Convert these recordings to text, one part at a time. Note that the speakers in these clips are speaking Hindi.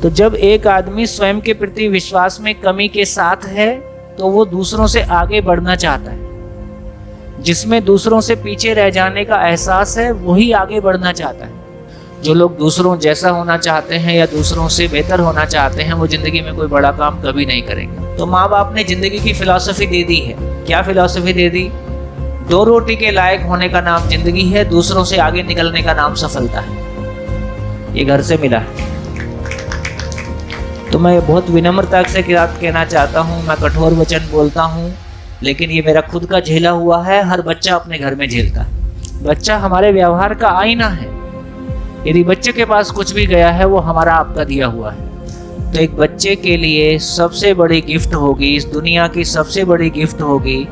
तो जब एक आदमी स्वयं के प्रति विश्वास में कमी के साथ है तो वो दूसरों से आगे बढ़ना चाहता है। जिसमें दूसरों से पीछे रह जाने का एहसास है वही आगे बढ़ना चाहता है। जो लोग दूसरों जैसा होना चाहते हैं या दूसरों से बेहतर होना चाहते हैं वो जिंदगी में कोई बड़ा काम कभी नहीं करेंगे। तो माँ बाप ने जिंदगी की फिलॉसफी दे दी है। क्या फिलॉसफी दे दी? 2 रोटी के लायक होने का नाम जिंदगी है, दूसरों से आगे निकलने का नाम सफलता है। ये घर से मिला है। तो मैं बहुत विनम्रता से कहना चाहता हूँ, मैं कठोर वचन बोलता हूँ, लेकिन ये मेरा खुद का झेला हुआ है। हर बच्चा अपने घर में झेलता है। बच्चा हमारे व्यवहार का आईना है। यदि बच्चे के पास कुछ भी गया है वो हमारा आपका दिया हुआ है। तो एक बच्चे के लिए सबसे बड़ी गिफ्ट होगी, इस दुनिया की सबसे बड़ी गिफ्ट होगी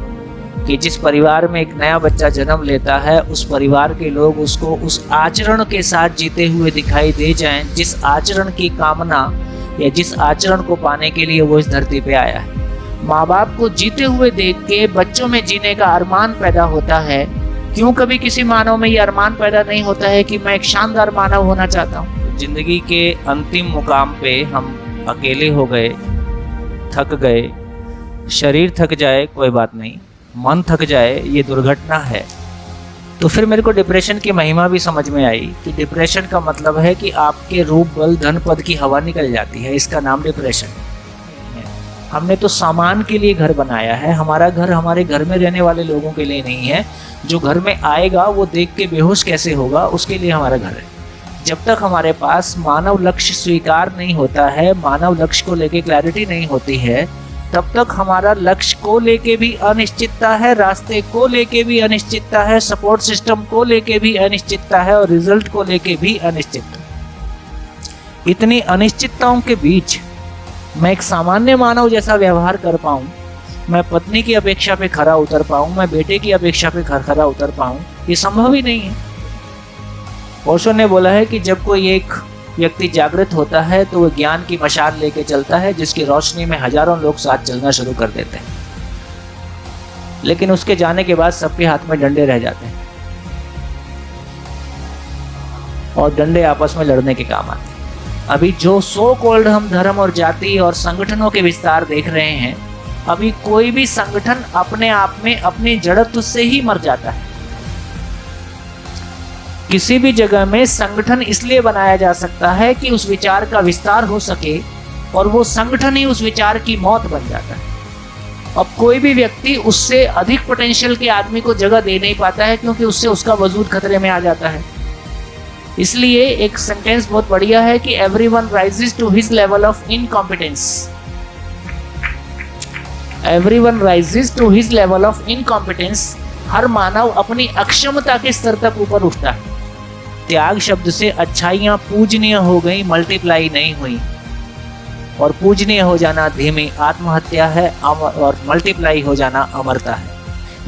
कि जिस परिवार में एक नया बच्चा जन्म लेता है उस परिवार के लोग उसको उस आचरण के साथ जीते हुए दिखाई दे जाएं जिस आचरण की कामना या जिस आचरण को पाने के लिए वो इस धरती पे आया है। माँ बाप को जीते हुए देख के बच्चों में जीने का अरमान पैदा होता है। क्यों कभी किसी मानव में ये अरमान पैदा नहीं होता है कि मैं एक शानदार मानव होना चाहता हूँ? जिंदगी के अंतिम मुकाम पे हम अकेले हो गए, थक गए। शरीर थक जाए कोई बात नहीं, मन थक जाए ये दुर्घटना है। तो फिर मेरे को डिप्रेशन की महिमा भी समझ में आई कि डिप्रेशन का मतलब है कि आपके रूप बल धन पद की हवा निकल जाती है। इसका नाम डिप्रेशन है। हमने तो सामान के लिए घर बनाया है। हमारा घर हमारे घर में रहने वाले लोगों के लिए नहीं है। जो घर में आएगा वो देख के बेहोश कैसे होगा, उसके लिए हमारा घर है। जब तक हमारे पास मानव लक्ष्य स्वीकार नहीं होता है, मानव लक्ष्य को लेके क्लैरिटी नहीं होती है, तब तक हमारा लक्ष्य को लेके भी अनिश्चितता है, रास्ते को लेके भी अनिश्चितता है, सपोर्ट सिस्टम को लेके भी अनिश्चितता है और रिजल्ट को लेके भी अनिश्चितता। इतनी अनिश्चितताओं के बीच मैं एक सामान्य मानव जैसा व्यवहार कर पाऊँ, मैं पत्नी की अपेक्षा पे खरा उतर पाऊँ, मैं बेटे की अपेक्षा पे खरा उतर पाऊँ, ये संभव ही नहीं है। ओशो ने बोला है कि जब कोई एक व्यक्ति जागृत होता है तो वो ज्ञान की मशाल लेके चलता है जिसकी रोशनी में हजारों लोग साथ चलना शुरू कर देते हैं, लेकिन उसके जाने के बाद सबके हाथ में डंडे रह जाते हैं और डंडे आपस में लड़ने के काम आते हैं। अभी जो सो कॉल्ड हम धर्म और जाति और संगठनों के विस्तार देख रहे हैं, अभी कोई भी संगठन अपने आप में अपनी जड़त्व से ही मर जाता है। किसी भी जगह में संगठन इसलिए बनाया जा सकता है कि उस विचार का विस्तार हो सके और वो संगठन ही उस विचार की मौत बन जाता है। अब कोई भी व्यक्ति उससे अधिक पोटेंशियल के आदमी को जगह दे नहीं पाता है क्योंकि उससे उसका वजूद खतरे में आ जाता है। इसलिए एक सेंटेंस बहुत बढ़िया है कि everyone rises to his level of incompetence. Everyone rises to his level of incompetence. हर मानव अपनी अक्षमता के स्तर तक ऊपर उठता है। त्याग शब्द से अच्छाइयाँ पूजनीय हो गई, मल्टीप्लाई नहीं हुई। और पूजनीय हो जाना धीमी आत्महत्या है और मल्टीप्लाई हो जाना अमरता है।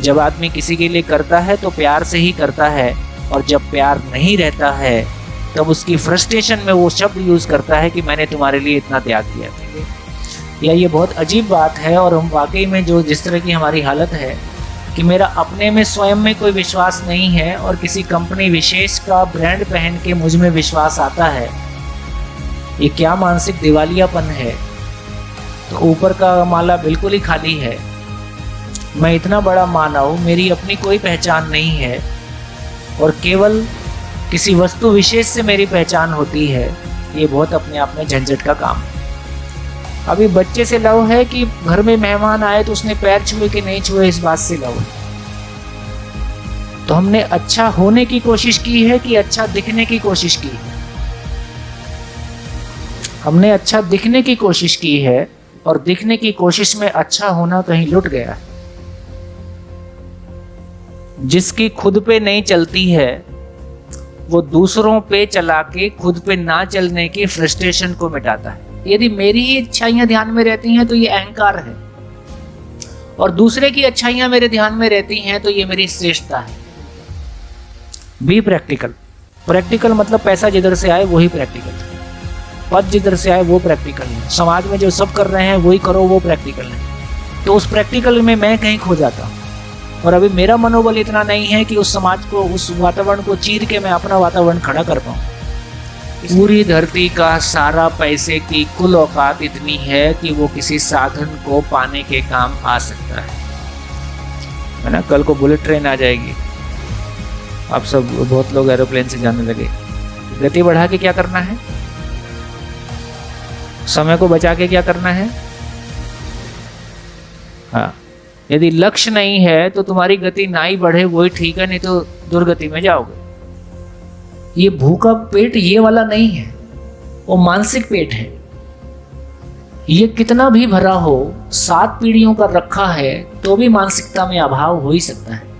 जब आदमी किसी के लिए करता है तो प्यार से ही करता है, और जब प्यार नहीं रहता है तब उसकी फ्रस्ट्रेशन में वो शब्द यूज़ करता है कि मैंने तुम्हारे लिए इतना त्याग किया था। या ये बहुत अजीब बात है। और हम वाकई में जो जिस तरह की हमारी हालत है कि मेरा अपने में स्वयं में कोई विश्वास नहीं है और किसी कंपनी विशेष का ब्रांड पहन के मुझ में विश्वास आता है, ये क्या मानसिक दिवालियापन है। तो ऊपर का माला बिल्कुल ही खाली है। मैं इतना बड़ा मानव, मेरी अपनी कोई पहचान नहीं है और केवल किसी वस्तु विशेष से मेरी पहचान होती है। ये बहुत अपने आप में झंझट का काम है। अभी बच्चे से लव है कि घर में मेहमान आए तो उसने पैर छुए कि नहीं छुए, इस बात से लव है। तो हमने अच्छा होने की कोशिश की है कि अच्छा दिखने की कोशिश की है। हमने अच्छा दिखने की कोशिश की है और दिखने की कोशिश में अच्छा होना कहीं लुट गया है। जिसकी खुद पे नहीं चलती है वो दूसरों पे चला के खुद पे ना चलने की फ्रस्ट्रेशन को मिटाता है। यदि मेरी ही अच्छाइयां ध्यान में रहती हैं तो ये अहंकार है, और दूसरे की अच्छाइयां मेरे ध्यान में रहती हैं तो ये मेरी श्रेष्ठता है। Be practical. प्रैक्टिकल मतलब पैसा जिधर से आए वही प्रैक्टिकल है, पद जिधर से आए वो प्रैक्टिकल है, समाज में जो सब कर रहे हैं वही करो वो प्रैक्टिकल है। तो उस प्रैक्टिकल में मैं कहीं खो जाता हूँ, और अभी मेरा मनोबल इतना नहीं है कि उस समाज को, उस वातावरण को चीर के मैं अपना वातावरण खड़ा कर पाऊँ। पूरी धरती का सारा पैसे की कुल औकात इतनी है कि वो किसी साधन को पाने के काम आ सकता है ना। कल को बुलेट ट्रेन आ जाएगी, आप सब बहुत लोग एरोप्लेन से जाने लगे। गति बढ़ा के क्या करना है? समय को बचा के क्या करना है? हाँ, यदि लक्ष्य नहीं है तो तुम्हारी गति ना ही बढ़े वही ठीक है, नहीं तो दुर्गति में जाओगे। ये भूखा पेट ये वाला नहीं है, वो मानसिक पेट है। ये कितना भी भरा हो, 7 पीढ़ियों का रखा है तो भी मानसिकता में अभाव हो ही सकता है।